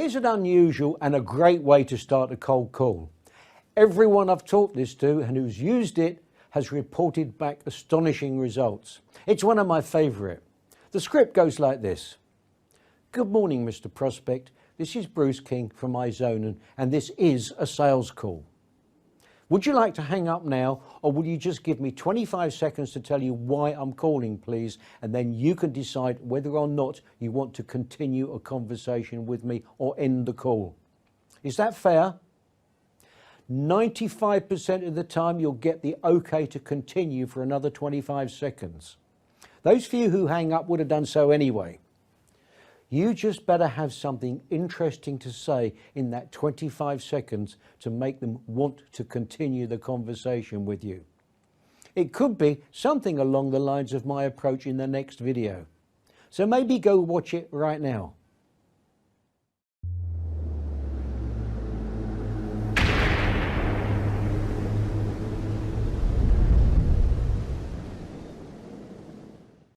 Here's an unusual and a great way to start a cold call. Everyone I've taught this to and who's used it has reported back astonishing results. It's one of my favourite. The script goes like this. Good morning, Mr. Prospect. This is Bruce King from iZone, and this is a sales call. Would you like to hang up now, or will you just give me 25 seconds to tell you why I'm calling, please, and then you can decide whether or not you want to continue a conversation with me or end the call. Is that fair? 95% of the time you'll get the okay to continue for another 25 seconds. Those few who hang up would have done so anyway. You just better have something interesting to say in that 25 seconds to make them want to continue the conversation with you. It could be something along the lines of my approach in the next video. So maybe go watch it right now.